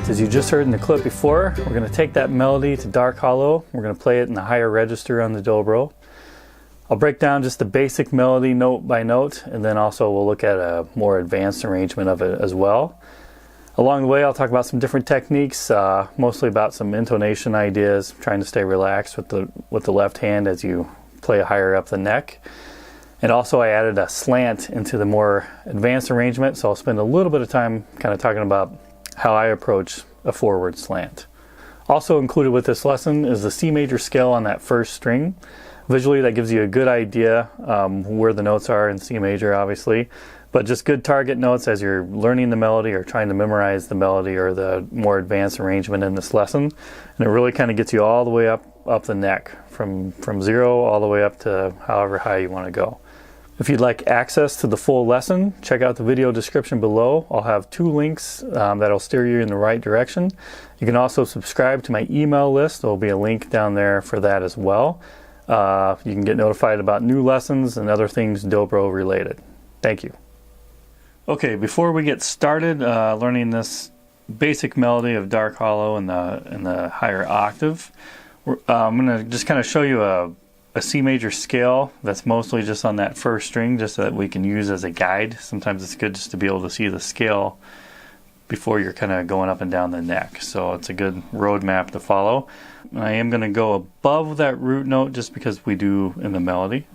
Alright, as you just heard in the clip before, we're going to take that melody to dark hollow. We're going to play it in the higher register on the Dobro. I'll break down just the basic melody note by note, and then also we'll look at a more advanced arrangement of it as well. Along the way, I'll talk about some different techniques, mostly about some intonation ideas, trying to stay relaxed with the left hand as you play higher up the neck. And also I added a slant into the more advanced arrangement, so I'll spend a little bit of time kind of talking about how I approach a forward slant. Also included with this lesson is the C major scale on that first string. Visually that gives you a good idea where the notes are in C major, obviously, but just good target notes as you're learning the melody or trying to memorize the melody or the more advanced arrangement in this lesson. And it really kind of gets you all the way up the neck from 0 all the way up to however high you want to go. If you'd like access to the full lesson, check out the video description below. I'll have 2 links that'll steer you in the right direction. You can also subscribe to my email list. There'll be a link down there for that as well. You can get notified about new lessons and other things Dobro related. Thank you. Okay, before we get started learning this basic melody of dark hollow in the higher octave, I'm going to just kind of show you a C major scale that's mostly just on that first string, just so that we can use as a guide. Sometimes it's good just to be able to see the scale before you're kind of going up and down the neck. So it's a good roadmap to follow. I am going to go above that root note just because we do in the melody.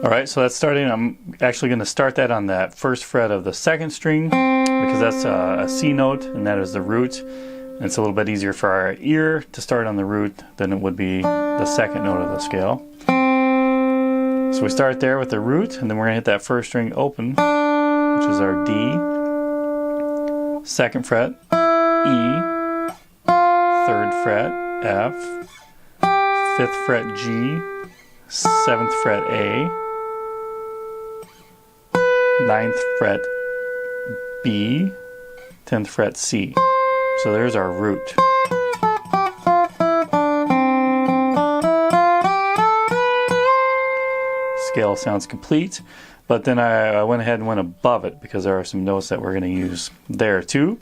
Alright, so that's starting. I'm actually going to start that on that first fret of the second string because that's a C note and that is the root. And it's a little bit easier for our ear to start on the root than it would be the second note of the scale. So we start there with the root, and then we're going to hit that first string open, which is our D, second fret, E, third fret, F, fifth fret, G, seventh fret, A, ninth fret, B, 10th fret, C. So there's our root. Scale sounds complete, but then I went ahead and went above it because there are some notes that we're going to use there too.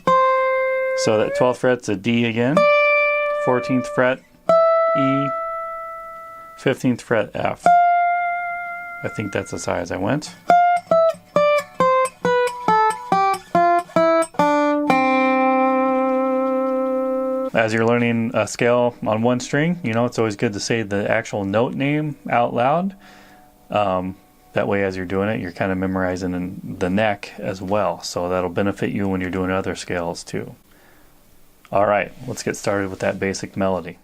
So that 12th fret's a D again, 14th fret, E, 15th fret, F. I think that's as high as I went. As you're learning a scale on one string, you know, it's always good to say the actual note name out loud. That way as you're doing it, you're kind of memorizing the neck as well. So that'll benefit you when you're doing other scales too. Alright, let's get started with that basic melody.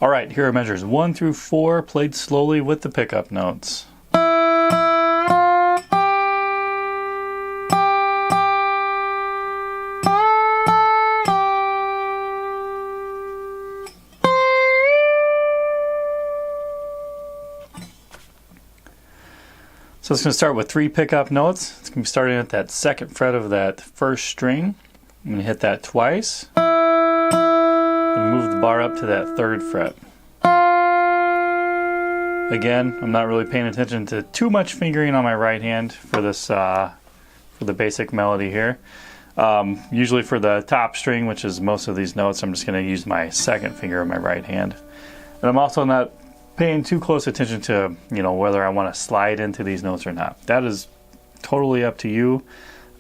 Alright, here are measures 1 through 4 played slowly with the pickup notes. So it's going to start with 3 pickup notes. It's going to be starting at that second fret of that first string. I'm going to hit that twice. Then move the bar up to that third fret. Again, I'm not really paying attention to too much fingering on my right hand for this for the basic melody here. Usually for the top string, which is most of these notes, I'm just going to use my second finger of my right hand. And I'm also not paying too close attention to, you know, whether I want to slide into these notes or not. That is totally up to you.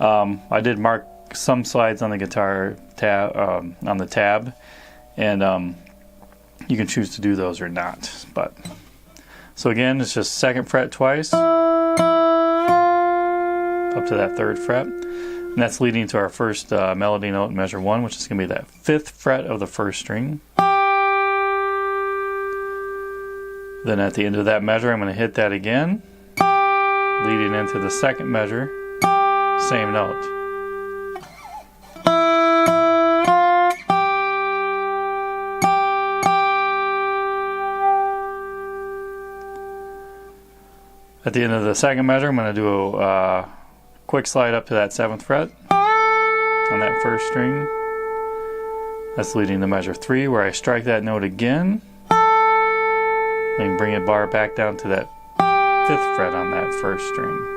I did mark some slides on the guitar tab, on the tab, and you can choose to do those or not. But so again, it's just second fret twice up to that third fret, and that's leading to our first melody note in measure 1, which is going to be that 5th fret of the first string. Then at the end of that measure, I'm going to hit that again, leading into the second measure, same note. At the end of the second measure, I'm going to do a quick slide up to that 7th fret on that first string, That's leading to measure 3, where I strike that note again. Then bring a bar back down to that 5th fret on that first string.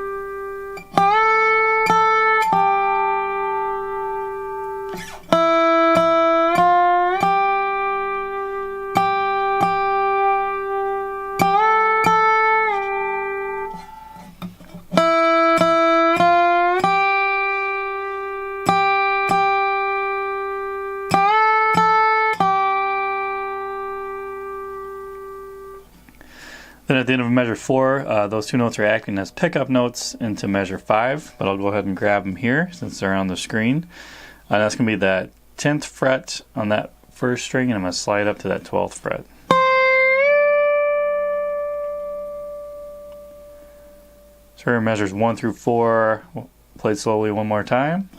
Then at the end of measure 4, those two notes are acting as pickup notes into measure 5, but I'll go ahead and grab them here since they're on the screen. That's going to be that 10th fret on that first string, and I'm going to slide up to that 12th fret. So here are measures 1 through 4, played slowly one more time.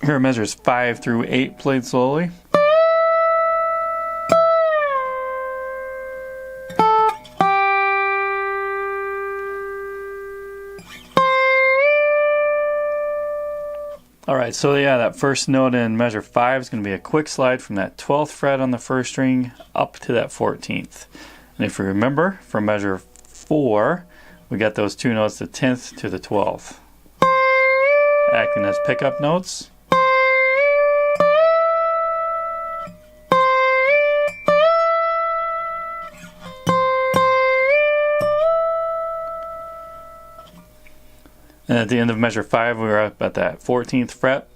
Here are measures 5 through 8 played slowly. Alright, so yeah, that first note in measure 5 is going to be a quick slide from that 12th fret on the first string up to that 14th. And if you remember, from measure 4, we got those two notes, the 10th to the 12th, acting as pickup notes. And at the end of measure 5, we were up at that 14th fret,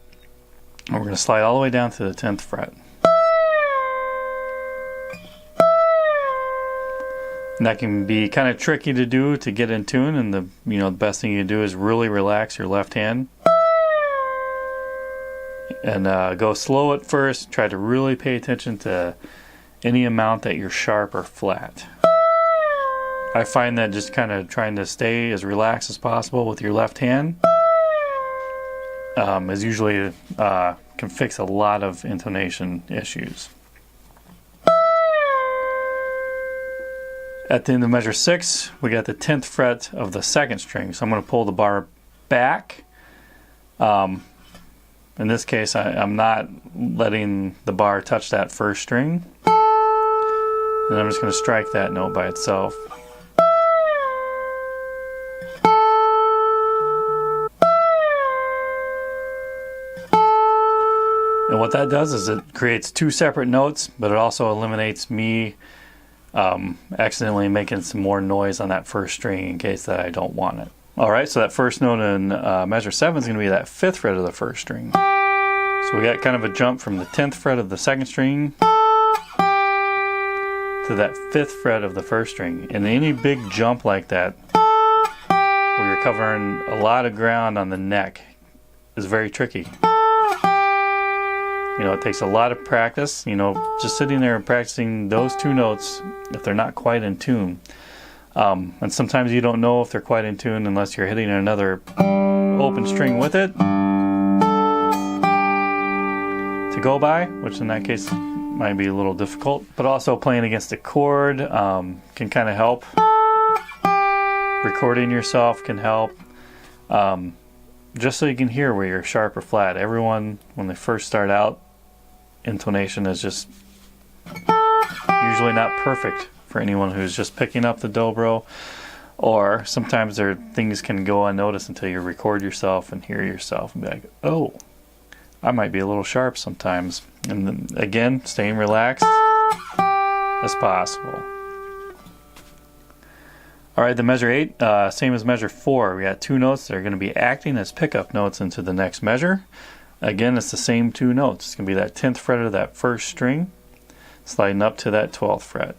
and we're going to slide all the way down to the 10th fret. And that can be kind of tricky to do to get in tune, and the best thing you can do is really relax your left hand and go slow at first. Try to really pay attention to any amount that you're sharp or flat. I find that just kind of trying to stay as relaxed as possible with your left hand is usually can fix a lot of intonation issues. At the end of measure 6, we got the 10th fret of the second string. So I'm going to pull the bar back. In this case, I'm not letting the bar touch that first string. And I'm just going to strike that note by itself. And what that does is it creates two separate notes, but it also eliminates me accidentally making some more noise on that first string in case that I don't want it. Alright, so that first note in measure 7 is going to be that 5th fret of the first string. So we got kind of a jump from the 10th fret of the second string to that 5th fret of the first string. And any big jump like that, where you're covering a lot of ground on the neck, is very tricky. It takes a lot of practice, just sitting there and practicing those two notes if they're not quite in tune. And sometimes you don't know if they're quite in tune unless you're hitting another open string with it to go by, which in that case might be a little difficult. But also playing against a chord can kind of help. Recording yourself can help. Just so you can hear where you're sharp or flat. Everyone, when they first start out, intonation is just usually not perfect for anyone who's just picking up the dobro, or sometimes things can go unnoticed until you record yourself and hear yourself and be like, oh, I might be a little sharp sometimes. And then, again, staying relaxed as possible. Alright, the measure 8, same as measure 4. We got two notes that are going to be acting as pickup notes into the next measure. Again, it's the same two notes. It's going to be that 10th fret of that first string, sliding up to that 12th fret.